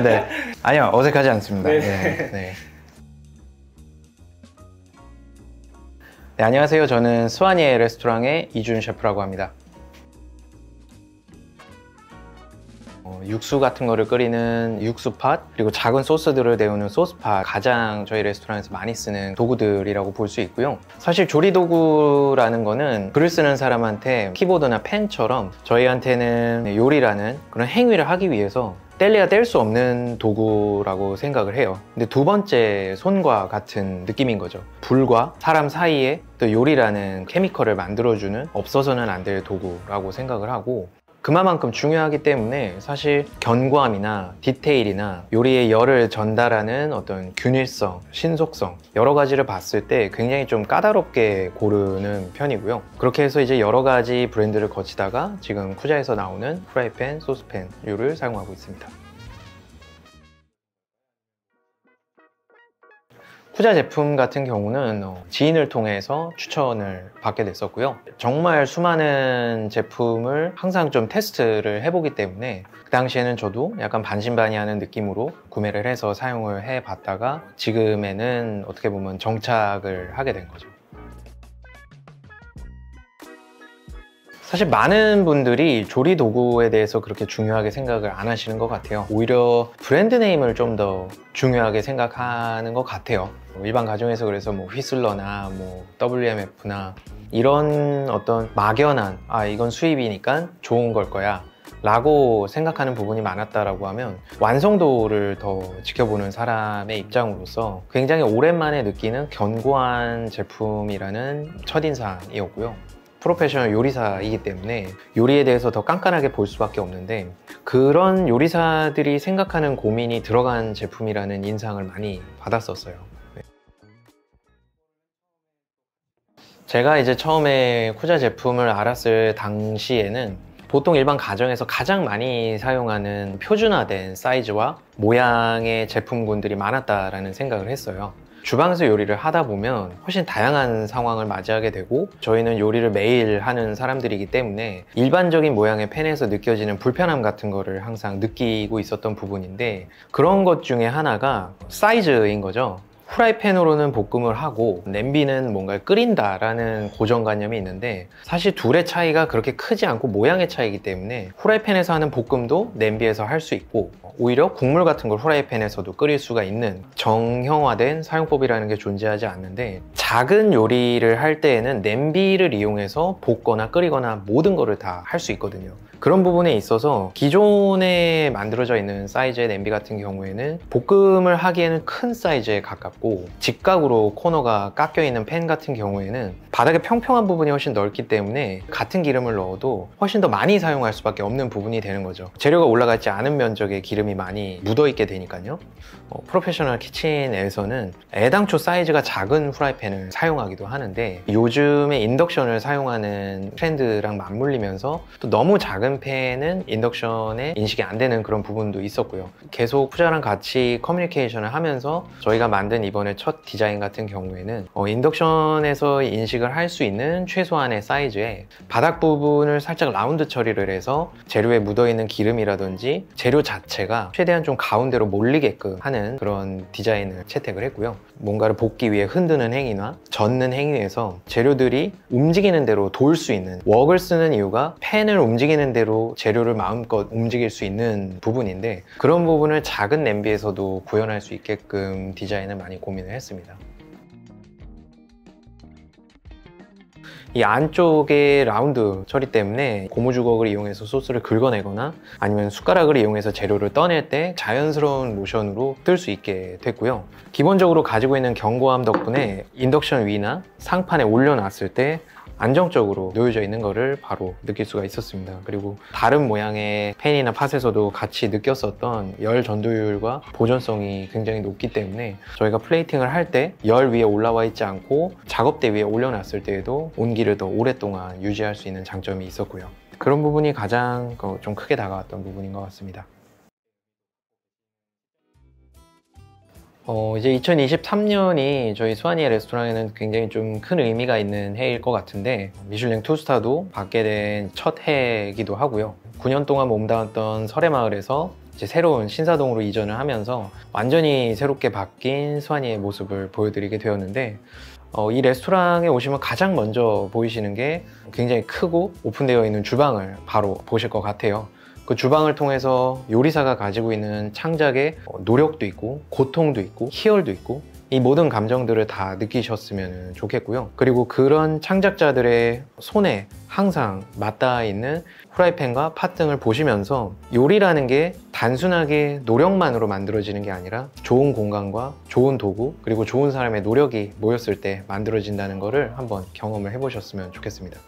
네. 아니요, 어색하지 않습니다. 네. 네. 네, 안녕하세요. 저는 스와니의 레스토랑의 이준 셰프라고 합니다. 육수 같은 거를 끓이는 육수팟, 그리고 작은 소스들을 데우는 소스팟, 가장 저희 레스토랑에서 많이 쓰는 도구들이라고 볼 수 있고요. 사실 조리 도구라는 거는 글을 쓰는 사람한테 키보드나 펜처럼 저희한테는 요리라는 그런 행위를 하기 위해서 뗄래야 뗄 수 없는 도구라고 생각을 해요. 근데 두 번째 손과 같은 느낌인 거죠. 불과 사람 사이에 또 요리라는 케미컬을 만들어주는 없어서는 안 될 도구라고 생각을 하고, 그만큼 중요하기 때문에 사실 견고함이나 디테일이나 요리의 열을 전달하는 어떤 균일성, 신속성 여러 가지를 봤을 때 굉장히 좀 까다롭게 고르는 편이고요. 그렇게 해서 이제 여러 가지 브랜드를 거치다가 지금 쿠자에서 나오는 프라이팬, 소스팬류를 사용하고 있습니다. 쿠자 제품 같은 경우는 지인을 통해서 추천을 받게 됐었고요. 정말 수많은 제품을 항상 좀 테스트를 해보기 때문에 그 당시에는 저도 약간 반신반의하는 느낌으로 구매를 해서 사용을 해봤다가 지금에는 어떻게 보면 정착을 하게 된 거죠. 사실 많은 분들이 조리 도구에 대해서 그렇게 중요하게 생각을 안 하시는 것 같아요. 오히려 브랜드 네임을 좀 더 중요하게 생각하는 것 같아요. 일반 가정에서 그래서 뭐 휘슬러나 뭐 WMF나 이런 어떤 막연한 이건 수입이니까 좋은 걸 거야 라고 생각하는 부분이 많았다라고 하면, 완성도를 더 지켜보는 사람의 입장으로서 굉장히 오랜만에 느끼는 견고한 제품이라는 첫인상이었고요. 프로페셔널 요리사이기 때문에 요리에 대해서 더 깐깐하게 볼 수밖에 없는데, 그런 요리사들이 생각하는 고민이 들어간 제품이라는 인상을 많이 받았었어요. 제가 이제 처음에 쿠자 제품을 알았을 당시에는 보통 일반 가정에서 가장 많이 사용하는 표준화된 사이즈와 모양의 제품군들이 많았다라는 생각을 했어요. 주방에서 요리를 하다 보면 훨씬 다양한 상황을 맞이하게 되고, 저희는 요리를 매일 하는 사람들이기 때문에 일반적인 모양의 팬에서 느껴지는 불편함 같은 거를 항상 느끼고 있었던 부분인데, 그런 것 중에 하나가 사이즈인 거죠. 후라이팬으로는 볶음을 하고 냄비는 뭔가를 끓인다라는 고정관념이 있는데, 사실 둘의 차이가 그렇게 크지 않고 모양의 차이이기 때문에 후라이팬에서 하는 볶음도 냄비에서 할 수 있고, 오히려 국물 같은 걸 후라이팬에서도 끓일 수가 있는 정형화된 사용법이라는 게 존재하지 않는데, 작은 요리를 할 때에는 냄비를 이용해서 볶거나 끓이거나 모든 거를 다 할 수 있거든요. 그런 부분에 있어서 기존에 만들어져 있는 사이즈의 냄비 같은 경우에는 볶음을 하기에는 큰 사이즈에 가깝고, 직각으로 코너가 깎여 있는 팬 같은 경우에는 바닥에 평평한 부분이 훨씬 넓기 때문에 같은 기름을 넣어도 훨씬 더 많이 사용할 수밖에 없는 부분이 되는 거죠. 재료가 올라가 있지 않은 면적에 기름이 많이 묻어 있게 되니까요. 프로페셔널 키친에서는 애당초 사이즈가 작은 후라이팬을 사용하기도 하는데, 요즘에 인덕션을 사용하는 트렌드랑 맞물리면서 또 너무 작은 팬은 인덕션에 인식이 안 되는 그런 부분도 있었고요. 계속 쿠자랑 같이 커뮤니케이션을 하면서 저희가 만든 이번에 첫 디자인 같은 경우에는 인덕션에서 인식을 할 수 있는 최소한의 사이즈에 바닥 부분을 살짝 라운드 처리를 해서 재료에 묻어있는 기름이라든지 재료 자체가 최대한 좀 가운데로 몰리게끔 하는 그런 디자인을 채택을 했고요. 뭔가를 볶기 위해 흔드는 행위나 젓는 행위에서 재료들이 움직이는 대로 돌 수 있는, 웍을 쓰는 이유가 팬을 움직이는 대로 재료를 마음껏 움직일 수 있는 부분인데, 그런 부분을 작은 냄비에서도 구현할 수 있게끔 디자인을 많이 고민을 했습니다. 이 안쪽에 라운드 처리 때문에 고무주걱을 이용해서 소스를 긁어내거나 아니면 숟가락을 이용해서 재료를 떠낼 때 자연스러운 모션으로 뜰 수 있게 됐고요. 기본적으로 가지고 있는 견고함 덕분에 인덕션 위나 상판에 올려놨을 때 안정적으로 놓여져 있는 거를 바로 느낄 수가 있었습니다. 그리고 다른 모양의 팬이나 팟에서도 같이 느꼈었던 열 전도율과 보존성이 굉장히 높기 때문에 저희가 플레이팅을 할 때 열 위에 올라와 있지 않고 작업대 위에 올려놨을 때에도 온기를 더 오랫동안 유지할 수 있는 장점이 있었고요. 그런 부분이 가장 좀 크게 다가왔던 부분인 것 같습니다. 이제 2023년이 저희 스와니의 레스토랑에는 굉장히 좀 큰 의미가 있는 해일 것 같은데, 미슐랭 투스타도 받게 된 첫 해이기도 하고요. 9년 동안 몸담았던 설해마을에서 이제 새로운 신사동으로 이전을 하면서 완전히 새롭게 바뀐 수환이의 모습을 보여드리게 되었는데, 이 레스토랑에 오시면 가장 먼저 보이시는 게 굉장히 크고 오픈되어 있는 주방을 바로 보실 것 같아요. 그 주방을 통해서 요리사가 가지고 있는 창작의 노력도 있고 고통도 있고 희열도 있고 이 모든 감정들을 다 느끼셨으면 좋겠고요. 그리고 그런 창작자들의 손에 항상 맞닿아 있는 후라이팬과 팥 등을 보시면서 요리라는 게 단순하게 노력만으로 만들어지는 게 아니라 좋은 공간과 좋은 도구 그리고 좋은 사람의 노력이 모였을 때 만들어진다는 거를 한번 경험을 해보셨으면 좋겠습니다.